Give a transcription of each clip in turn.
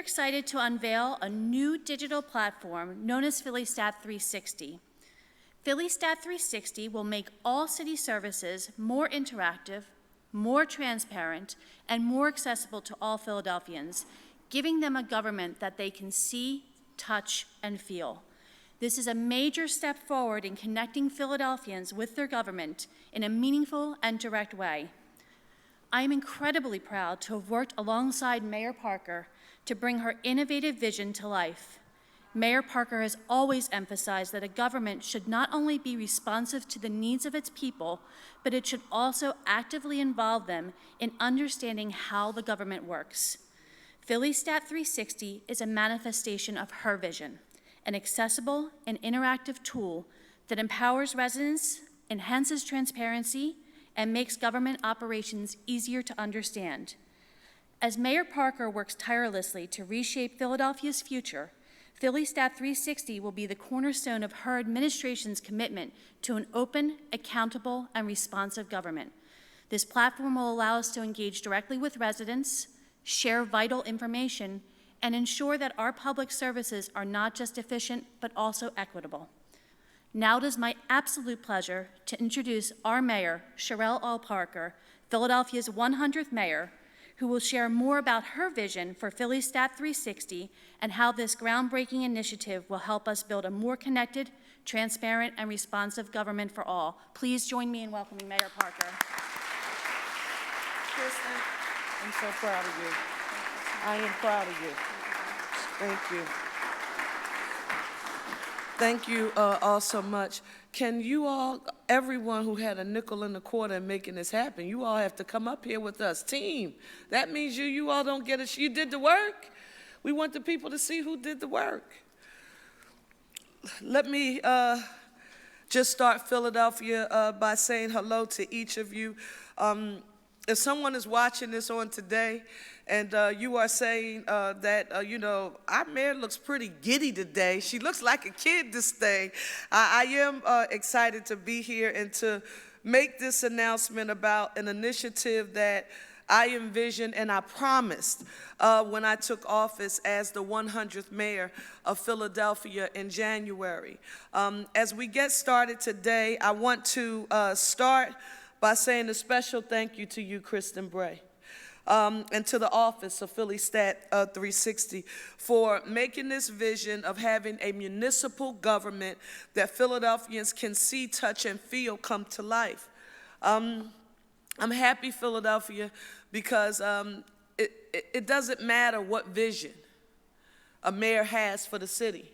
excited to unveil a new digital platform known as PhillyStat 360. PhillyStat 360 will make all city services more interactive, more transparent, and more accessible to all Philadelphians, giving them a government that they can see, touch, and feel. This is a major step forward in connecting Philadelphians with their government in a meaningful and direct way. I am incredibly proud to have worked alongside Mayor Parker to bring her innovative vision to life. Mayor Parker has always emphasized that a government should not only be responsive to the needs of its people, but it should also actively involve them in understanding how the government works. PhillyStat 360 is a manifestation of her vision, an accessible and interactive tool that empowers residents, enhances transparency, and makes government operations easier to understand. As Mayor Parker works tirelessly to reshape Philadelphia's future, PhillyStat 360 will be the cornerstone of her administration's commitment to an open, accountable, and responsive government. This platform will allow us to engage directly with residents, share vital information, and ensure that our public services are not just efficient, but also equitable. Now it is my absolute pleasure to introduce our mayor, Cherelle L. Parker, Philadelphia's 100th mayor, who will share more about her vision for PhillyStat 360 and how this groundbreaking initiative will help us build a more connected, transparent, and responsive government for all. Please join me in welcoming Mayor Parker. Kristen, I'm so proud of you. I am proud of you. Thank you. Thank you all so much. Can you all, everyone who had a nickel and a quarter in making this happen, you all have to come up here with us. Team, that means you all don't get it. You did the work. We want the people to see who did the work. Let me just start Philadelphia by saying hello to each of you. If someone is watching this on today and you are saying that, our mayor looks pretty giddy today. She looks like a kid this day. I am excited to be here and to make this announcement about an initiative that I envisioned and I promised when I took office as the 100th mayor of Philadelphia in January. As we get started today, I want to start by saying a special thank you to you, Kristen Bray, and to the office of PhillyStat 360 for making this vision of having a municipal government that Philadelphians can see, touch, and feel come to life. I'm happy, Philadelphia, because it doesn't matter what vision a mayor has for the city.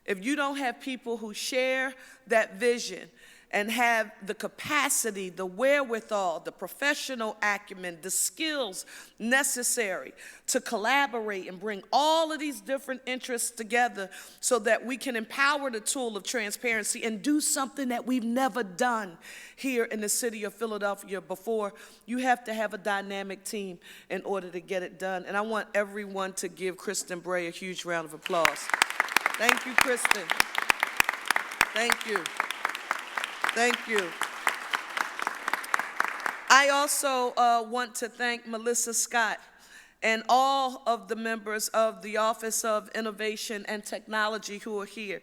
If you don't have people who share that vision and have the capacity, the wherewithal, the professional acumen, the skills necessary to collaborate and bring all of these different interests together so that we can empower the tool of transparency and do something that we've never done here in the city of Philadelphia before, you have to have a dynamic team in order to get it done. And I want everyone to give Kristen Bray a huge round of applause. Thank you, Kristen. Thank you. Thank you. I also want to thank Melissa Scott and all of the members of the Office of Innovation and Technology who are here,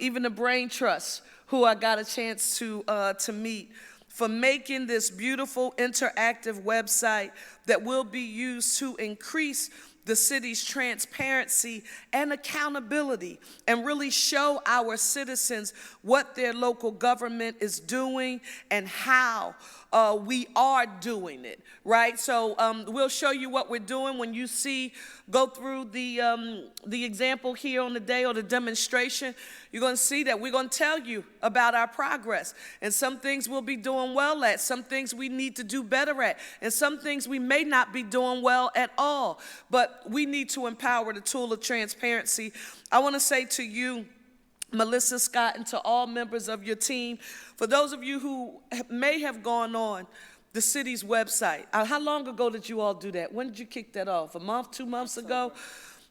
even the Brain Trust, who I got a chance to meet, for making this beautiful interactive website that will be used to increase the city's transparency and accountability and really show our citizens what their local government is doing and how we are doing it, right? So we'll show you what we're doing when you go through the example here on the day or the demonstration. You're going to see that we're going to tell you about our progress, and some things we'll be doing well at, some things we need to do better at, and some things we may not be doing well at all, but we need to empower the tool of transparency. I want to say to you, Melissa Scott, and to all members of your team, for those of you who may have gone on the city's website, how long ago did you all do that? When did you kick that off? A month, 2 months ago?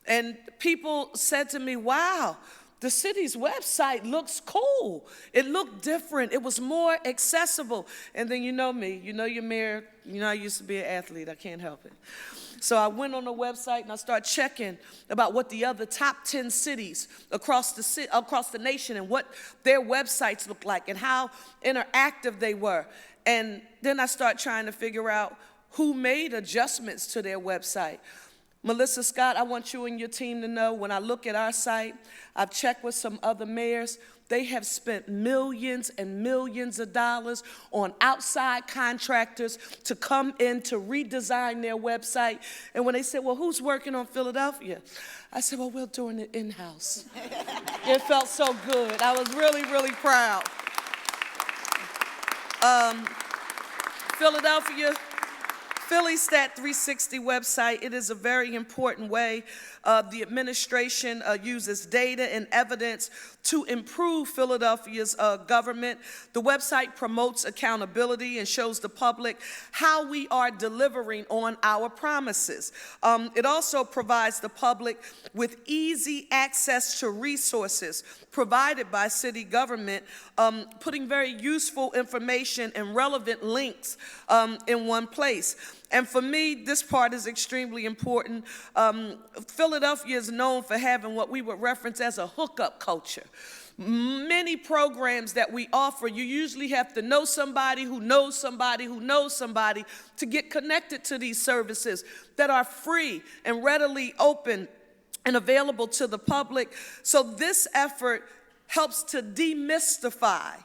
And people said to me, wow, the city's website looks cool. It looked different. It was more accessible. And then you know me, you know your mayor, you know I used to be an athlete, I can't help it. So I went on the website and I started checking about what the other top 10 cities across the nation and what their websites looked like and how interactive they were. And then I started trying to figure out who made adjustments to their website. Melissa Scott, I want you and your team to know when I look at our site, I've checked with some other mayors, they have spent millions and millions of dollars on outside contractors to come in to redesign their website. And when they said, well, who's working on Philadelphia? I said, well, we're doing it in-house. It felt so good. I was really, really proud. Philadelphia, PhillyStat 360 website, it is a very important way the administration uses data and evidence to improve Philadelphia's government. The website promotes accountability and shows the public how we are delivering on our promises. It also provides the public with easy access to resources provided by city government, putting very useful information and relevant links in one place. And for me, this part is extremely important. Philadelphia is known for having what we would reference as a hookup culture. Many programs that we offer, you usually have to know somebody who knows somebody who knows somebody to get connected to these services that are free and readily open and available to the public. So this effort helps to demystify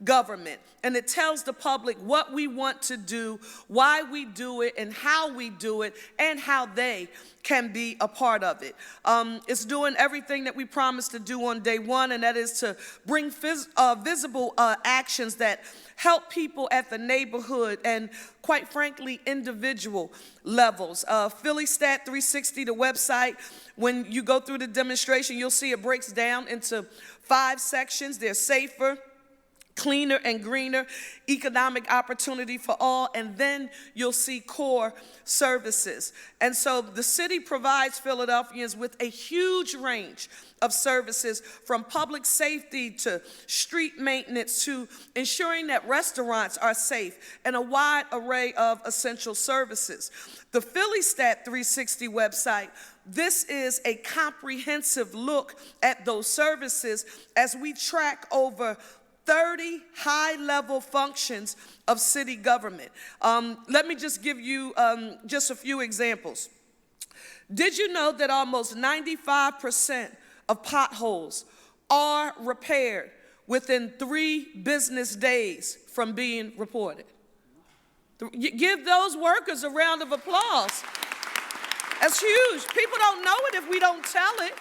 government, and it tells the public what we want to do, why we do it, and how we do it, and how they can be a part of it. It's doing everything that we promised to do on day one, and that is to bring visible actions that help people at the neighborhood and, quite frankly, individual levels. PhillyStat 360, the website, when you go through the demonstration, you'll see it breaks down into 5 sections. They're safer, cleaner and greener, economic opportunity for all, and then you'll see core services. And so the city provides Philadelphians with a huge range of services, from public safety to street maintenance to ensuring that restaurants are safe, and a wide array of essential services. The PhillyStat 360 website, this is a comprehensive look at those services as we track over 30 high-level functions of city government. Let me just give you just a few examples. Did you know that almost 95% of potholes are repaired within 3 business days from being reported? Give those workers a round of applause. That's huge. People don't know it if we don't tell it.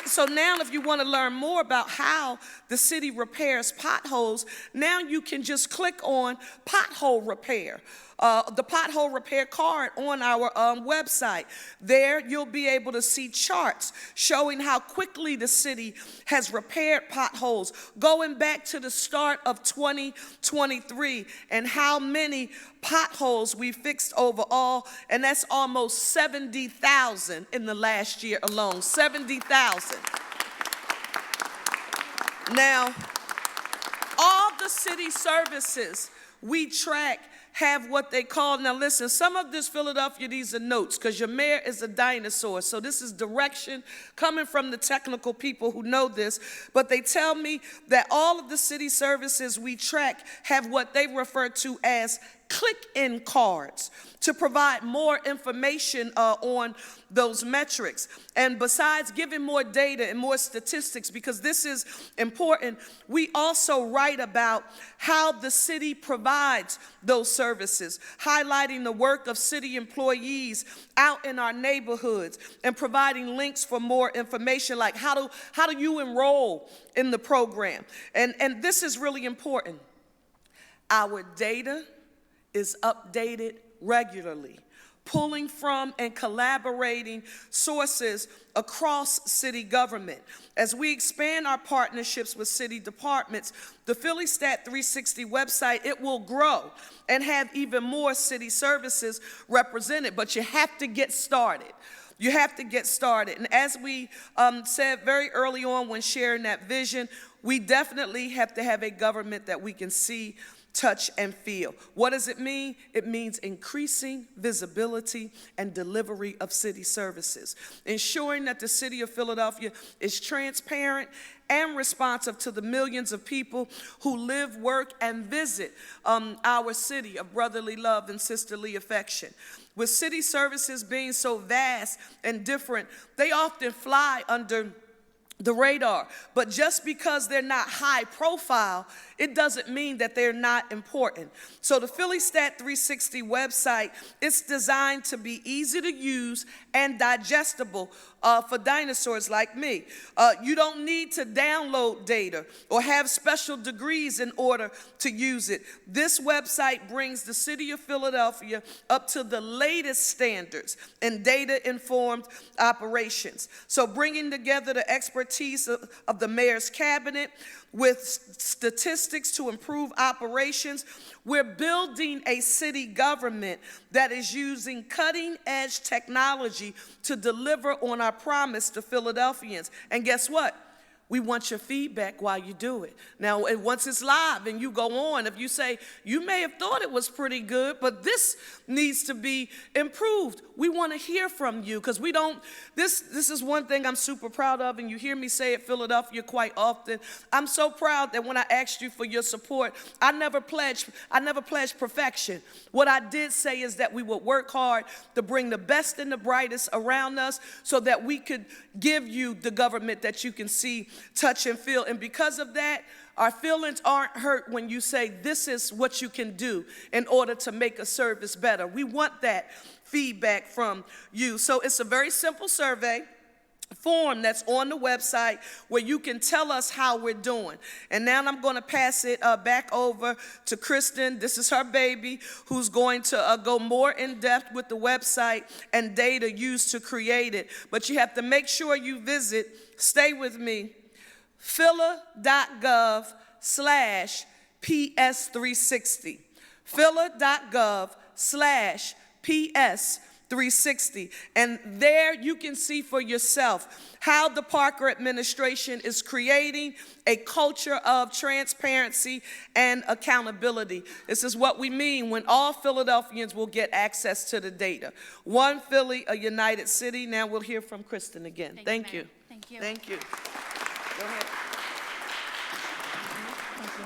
So now if you want to learn more about how the city repairs potholes, now you can just click on pothole repair, the pothole repair card on our website. There you'll be able to see charts showing how quickly the city has repaired potholes going back to the start of 2023 and how many potholes we fixed overall, and that's almost 70,000 in the last year alone, 70,000. Now, all the city services we track have what they call, now listen, some of this Philadelphia, these are notes, because your mayor is a dinosaur, so this is direction coming from the technical people who know this, but they tell me that all of the city services we track have what they refer to as click-in cards to provide more information on those metrics. And besides giving more data and more statistics, because this is important, we also write about how the city provides those services, highlighting the work of city employees out in our neighborhoods and providing links for more information, like how do you enroll in the program? And this is really important. Our data is updated regularly, pulling from and collaborating sources across city government. As we expand our partnerships with city departments, the PhillyStat 360 website, it will grow and have even more city services represented, but you have to get started. You have to get started. And as we said very early on when sharing that vision, we definitely have to have a government that we can see, touch, and feel. What does it mean? It means increasing visibility and delivery of city services, ensuring that the city of Philadelphia is transparent and responsive to the millions of people who live, work, and visit our city of brotherly love and sisterly affection. With city services being so vast and different, they often fly under the radar. But just because they're not high profile, it doesn't mean that they're not important. So the Philly Stat 360 website, it's designed to be easy to use and digestible for dinosaurs like me. You don't need to download data or have special degrees in order to use it. This website brings the city of Philadelphia up to the latest standards in data-informed operations. So bringing together the expertise of the mayor's cabinet with statistics to improve operations, we're building a city government that is using cutting-edge technology to deliver on our promise to Philadelphians. And guess what? We want your feedback while you do it. Now, once it's live and you go on, if you say, you may have thought it was pretty good, but this needs to be improved, we want to hear from you, because we don't, this is one thing I'm super proud of, and you hear me say it, Philadelphia, quite often. I'm so proud that when I asked you for your support, I never pledged perfection. What I did say is that we would work hard to bring the best and the brightest around us so that we could give you the government that you can see, touch, and feel. And because of that, our feelings aren't hurt when you say this is what you can do in order to make a service better. We want that feedback from you. So it's a very simple survey form that's on the website where you can tell us how we're doing. And now I'm going to pass it back over to Kristen. This is her baby, who's going to go more in depth with the website and data used to create it. But you have to make sure you visit, stay with me, phila.gov/PS360. phila.gov/PS360. And there you can see for yourself how the Parker administration is creating a culture of transparency and accountability. This is what we mean when all Philadelphians will get access to the data. One Philly, a united city. Now we'll hear from Kristen again. Thank you. Thank you. Thank you. Go ahead. Thank you.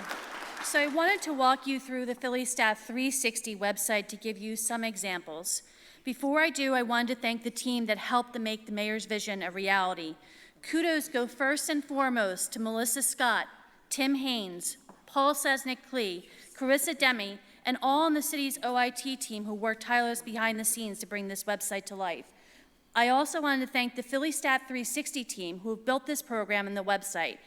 So I wanted to walk you through the Philly Stat 360 website to give you some examples. Before I do, I wanted to thank the team that helped to make the mayor's vision a reality. Kudos go first and foremost to Melissa Scott, Tim Haynes, Paul Sesnick-Klee, Carissa Demi, and all on the city's OIT team who worked tirelessly behind the scenes to bring this website to life. I also wanted to thank the Philly Stat 360 team who have built this program and the website.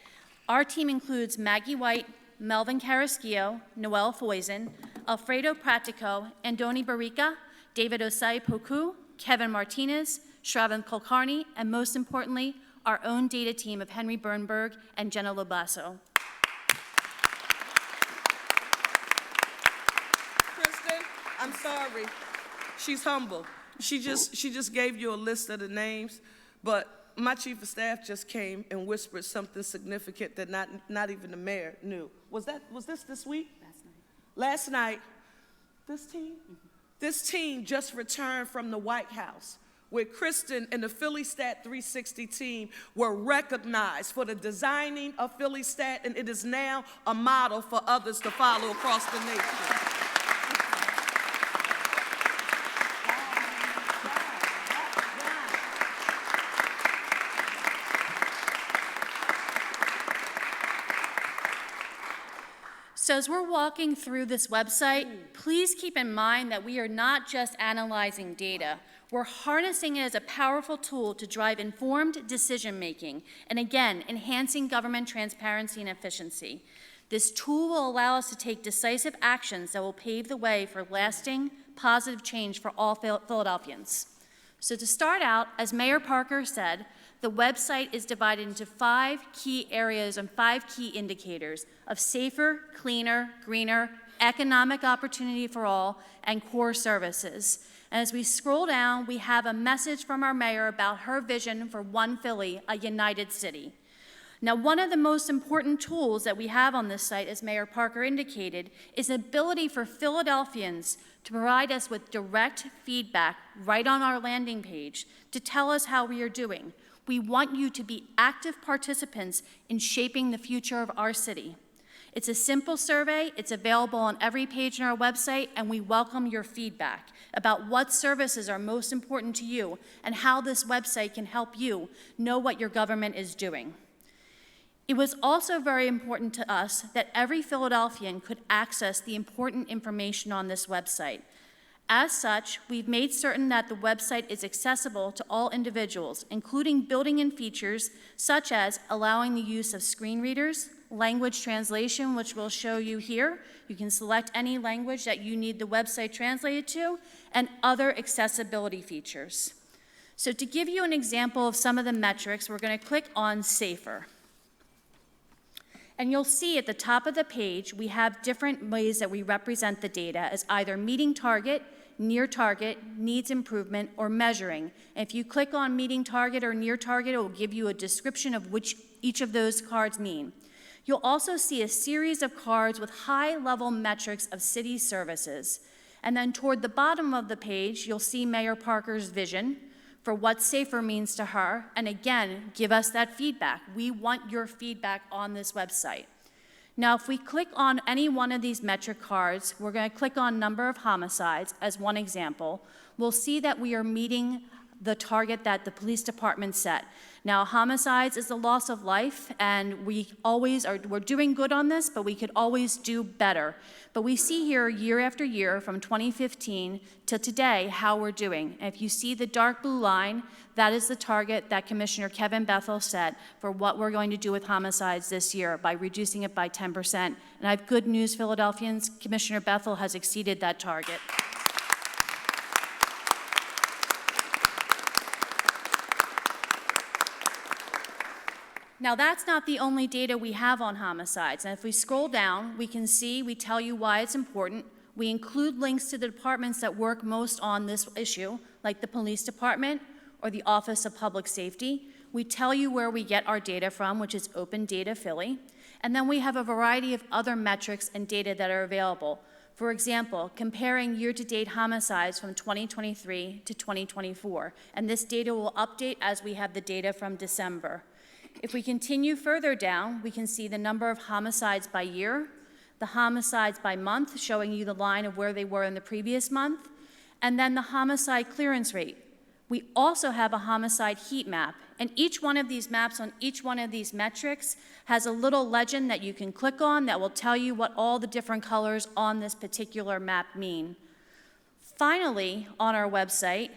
Our team includes Maggie White, Melvin Carrasquillo, Noel Foysen, Alfredo Pratico, Andoni Barica, David Osai Poku, Kevin Martinez, Shravan Kulkarni, and most importantly, our own data team of Henry Bernberg and Jenna Lobasso. Kristen, I'm sorry. She's humble. She just gave you a list of the names, but my chief of staff just came and whispered something significant that not even the mayor knew. Was this week? Last night. This team? Mm-hmm. This team just returned from the White House, where Kristen and the Philly Stat 360 team were recognized for the designing of Philly Stat, and it is now a model for others to follow across the nation. So as we're walking through this website, please keep in mind that we are not just analyzing data. We're harnessing it as a powerful tool to drive informed decision-making and, again, enhancing government transparency and efficiency. This tool will allow us to take decisive actions that will pave the way for lasting, positive change for all Philadelphians. So to start out, as Mayor Parker said, the website is divided into 5 key areas and 5 key indicators of safer, cleaner, greener, economic opportunity for all, and core services. And as we scroll down, we have a message from our mayor about her vision for One Philly, a united city. Now, one of the most important tools that we have on this site, as Mayor Parker indicated, is the ability for Philadelphians to provide us with direct feedback right on our landing page to tell us how we are doing. We want you to be active participants in shaping the future of our city. It's a simple survey, it's available on every page on our website, and we welcome your feedback about what services are most important to you and how this website can help you know what your government is doing. It was also very important to us that every Philadelphian could access the important information on this website. As such, we've made certain that the website is accessible to all individuals, including building in features such as allowing the use of screen readers, language translation, which we'll show you here. You can select any language that you need the website translated to, and other accessibility features. So to give you an example of some of the metrics, we're going to click on Safer. And you'll see at the top of the page, we have different ways that we represent the data as either meeting target, near target, needs improvement, or measuring. And if you click on meeting target or near target, it will give you a description of which each of those cards mean. You'll also see a series of cards with high-level metrics of city services. And then toward the bottom of the page, you'll see Mayor Parker's vision for what Safer means to her, and again, give us that feedback. We want your feedback on this website. Now, if we click on any one of these metric cards, we're going to click on number of homicides as one example. We'll see that we are meeting the target that the police department set. Now, homicides is the loss of life, and we're doing good on this, but we could always do better. But we see here year after year from 2015 to today how we're doing. And if you see the dark blue line, that is the target that Commissioner Kevin Bethel set for what we're going to do with homicides this year by reducing it by 10%. And I have good news, Philadelphians. Commissioner Bethel has exceeded that target. Now, that's not the only data we have on homicides. And if we scroll down, we can see, we tell you why it's important. We include links to the departments that work most on this issue, like the police department or the Office of Public Safety. We tell you where we get our data from, which is Open Data Philly. And then we have a variety of other metrics and data that are available. For example, comparing year-to-date homicides from 2023 to 2024. And this data will update as we have the data from December. If we continue further down, we can see the number of homicides by year, the homicides by month, showing you the line of where they were in the previous month, and then the homicide clearance rate. We also have a homicide heat map, and each one of these maps on each one of these metrics has a little legend that you can click on that will tell you what all the different colors on this particular map mean. Finally, on our website,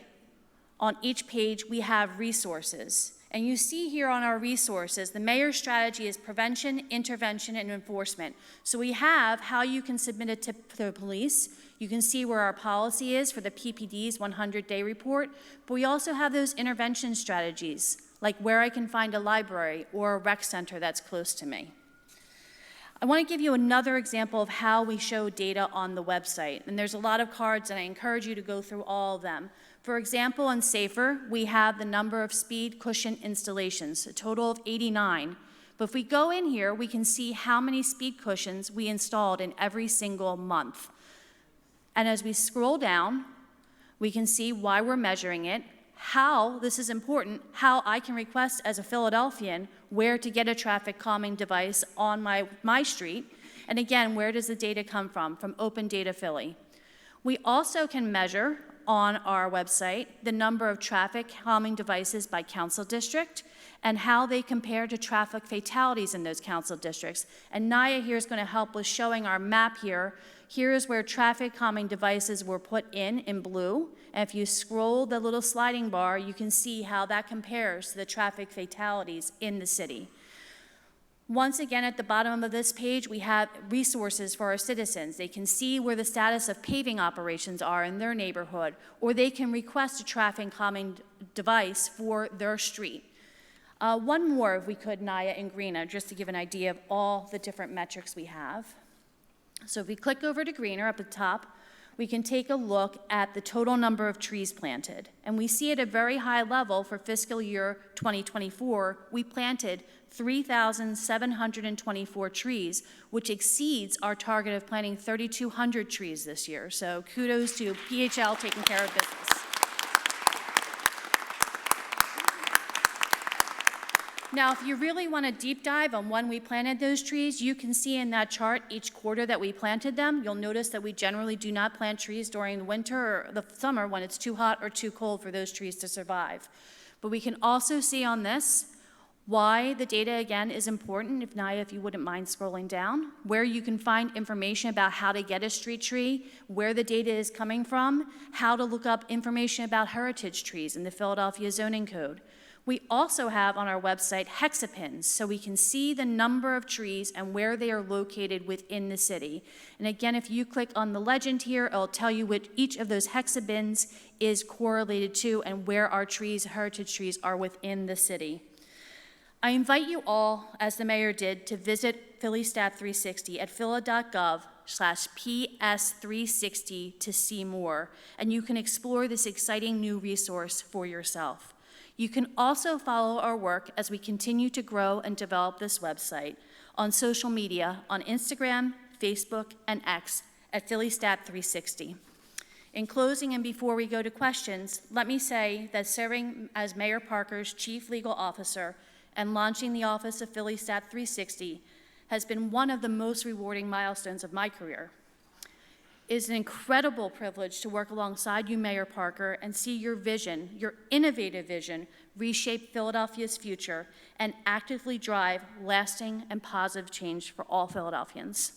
on each page, we have resources. And you see here on our resources, the mayor's strategy is prevention, intervention, and enforcement. So we have how you can submit it to the police. You can see where our policy is for the PPD's 100-day report. But we also have those intervention strategies, like where I can find a library or a rec center that's close to me. I want to give you another example of how we show data on the website. And there's a lot of cards, and I encourage you to go through all of them. For example, on Safer, we have the number of speed cushion installations, a total of 89. But if we go in here, we can see how many speed cushions we installed in every single month. And as we scroll down, we can see why we're measuring it, how, this is important, how I can request as a Philadelphian where to get a traffic calming device on my street. And again, where does the data come from? From Open Data Philly. We also can measure on our website the number of traffic calming devices by council district and how they compare to traffic fatalities in those council districts. And Naya here is going to help with showing our map here. Here is where traffic calming devices were put in blue. And if you scroll the little sliding bar, you can see how that compares to the traffic fatalities in the city. Once again, at the bottom of this page, we have resources for our citizens. They can see where the status of paving operations are in their neighborhood, or they can request a traffic calming device for their street. One more, if we could, Naya and Greener, just to give an idea of all the different metrics we have. So if we click over to Greener up at the top, we can take a look at the total number of trees planted. And we see at a very high level for fiscal year 2024, we planted 3,724 trees, which exceeds our target of planting 3,200 trees this year. So kudos to PHL taking care of business. Now, if you really want to deep dive on when we planted those trees, you can see in that chart each quarter that we planted them. You'll notice that we generally do not plant trees during the winter or the summer when it's too hot or too cold for those trees to survive. But we can also see on this why the data, again, is important. If Naya, if you wouldn't mind scrolling down, where you can find information about how to get a street tree, where the data is coming from, how to look up information about heritage trees in the Philadelphia Zoning Code. We also have on our website hexapins, so we can see the number of trees and where they are located within the city. And again, if you click on the legend here, it'll tell you what each of those hexapins is correlated to and where our trees, heritage trees, are within the city. I invite you all, as the mayor did, to visit Philly Stat 360 at phila.gov/PS360 to see more, and you can explore this exciting new resource for yourself. You can also follow our work as we continue to grow and develop this website on social media, on Instagram, Facebook, and X at PhillyStat360. In closing and before we go to questions, let me say that serving as Mayor Parker's Chief Legal Officer and launching the office of Philly Stat 360 has been one of the most rewarding milestones of my career. It is an incredible privilege to work alongside you, Mayor Parker, and see your vision, your innovative vision, reshape Philadelphia's future and actively drive lasting and positive change for all Philadelphians.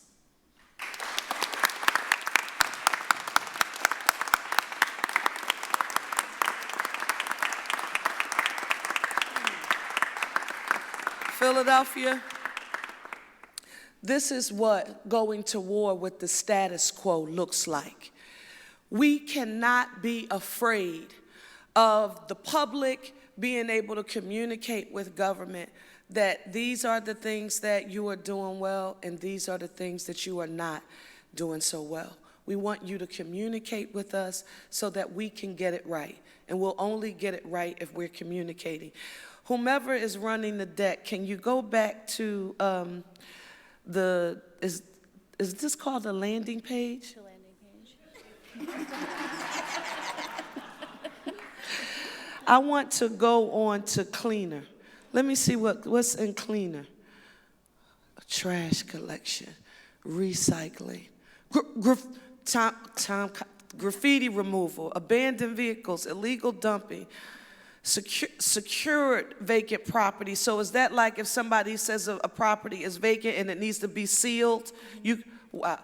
Philadelphia, this is what going to war with the status quo looks like. We cannot be afraid of the public being able to communicate with government that these are the things that you are doing well and these are the things that you are not doing so well. We want you to communicate with us so that we can get it right. And we'll only get it right if we're communicating. Whomever is running the deck, can you go back to is this called the landing page? The landing page. I want to go on to cleaner. Let me see what's in cleaner. Trash collection, recycling, graffiti removal, abandoned vehicles, illegal dumping, secured vacant property. So is that like if somebody says a property is vacant and it needs to be sealed? Wow.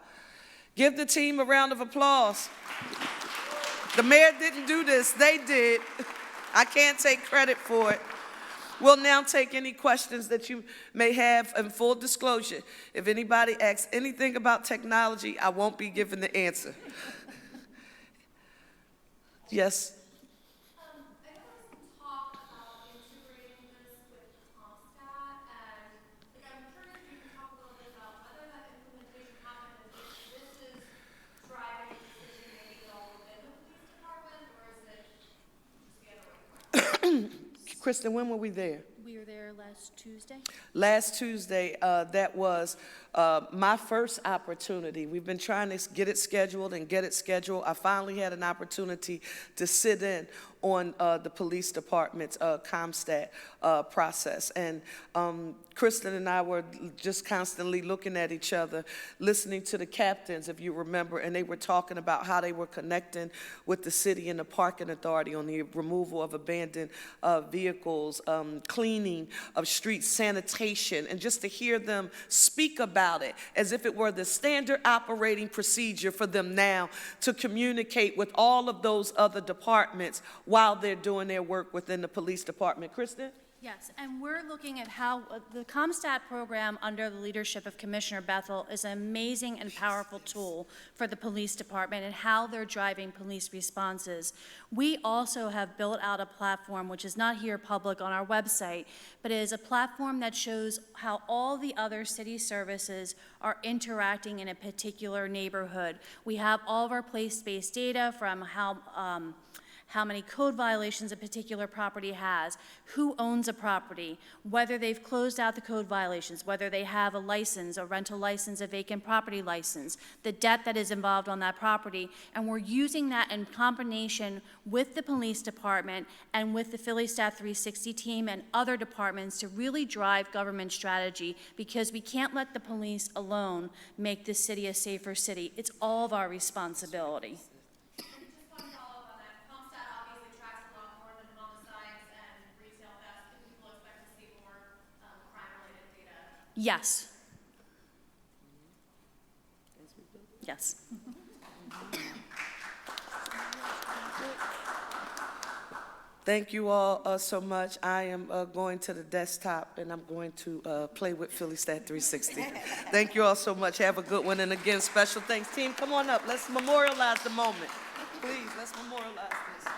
Give the team a round of applause. The mayor didn't do this, they did. I can't take credit for it. We'll now take any questions that you may have. In full disclosure, if anybody asks anything about technology, I won't be giving the answer. Yes? Kristen, when were we there? We were there last Tuesday. Last Tuesday, that was my first opportunity. We've been trying to get it scheduled and get it scheduled. I finally had an opportunity to sit in on the police department's CompStat process. And Kristen and I were just constantly looking at each other, listening to the captains, if you remember, and they were talking about how they were connecting with the city and the parking authority on the removal of abandoned vehicles, cleaning of streets, sanitation, and just to hear them speak about it as if it were the standard operating procedure for them now to communicate with all of those other departments while they're doing their work within the police department. Kristen? Yes, and we're looking at how the CompStat program under the leadership of Commissioner Bethel is an amazing and powerful tool for the police department and how they're driving police responses. We also have built out a platform, which is not here public on our website, but it is a platform that shows how all the other city services are interacting in a particular neighborhood. We have all of our place-based data from how many code violations a particular property has, who owns a property, whether they've closed out the code violations, whether they have a license, a rental license, a vacant property license, the debt that is involved on that property, and we're using that in combination with the police department and with the Philly Stat 360 team and other departments to really drive government strategy, because we can't let the police alone make this city a safer city. It's all of our responsibility. Yes. Yes. Thank you all so much. I am going to the desktop and I'm going to play with Philly Stat 360. Thank you all so much. Have a good one. And again, special thanks. Team, come on up. Let's memorialize the moment. Please, let's memorialize this.